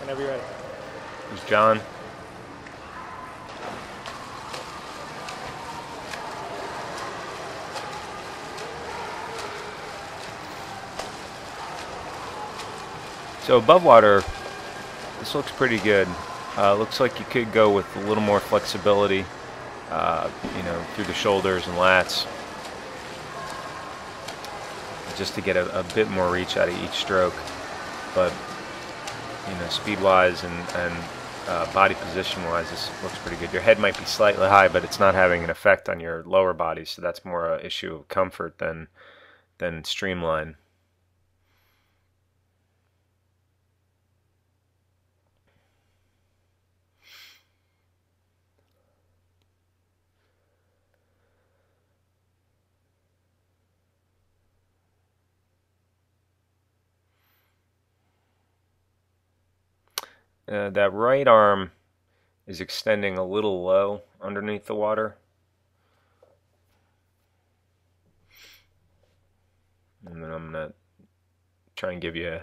Whenever you're ready. Here's John. So above water, this looks pretty good. Looks like you could go with a little more flexibility, you know, through the shoulders and lats, just to get a bit more reach out of each stroke. But you know, speed-wise and body position-wise, this looks pretty good. Your head might be slightly high, but it's not having an effect on your lower body, so that's more an issue of comfort than streamline. That right arm is extending a little low underneath the water. And then I'm going to try and give you an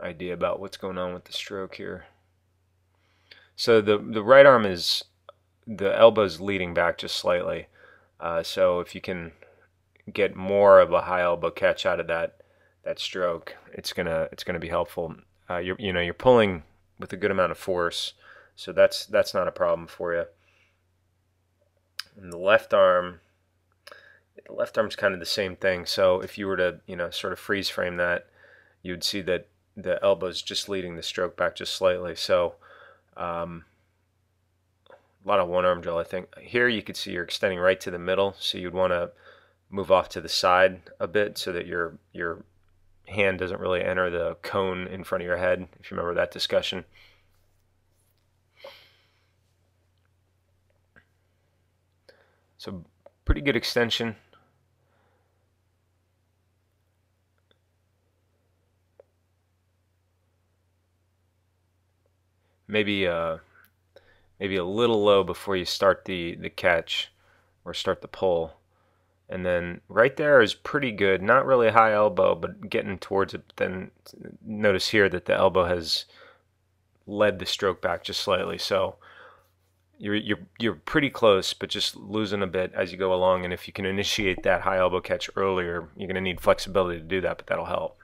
idea about what's going on with the stroke here. So the right arm is, the elbow's leading back just slightly. So if you can get more of a high elbow catch out of that stroke, it's gonna be helpful. You're pulling with a good amount of force, so that's not a problem for you. And the left arm's kind of the same thing. So if you were to sort of freeze frame that, you'd see that the elbow's just leading the stroke back just slightly. So a lot of one arm drill, I think. Here you could see you're extending right to the middle, so you'd want to move off to the side a bit so that your hand doesn't really enter the cone in front of your head, if you remember that discussion. So pretty good extension. Maybe a little low before you start the catch or start the pull. And then right there is pretty good. Not really a high elbow, but getting towards it. Then notice here that the elbow has led the stroke back just slightly. So you're pretty close, but just losing a bit as you go along. And if you can initiate that high elbow catch earlier, you're going to need flexibility to do that, but that'll help.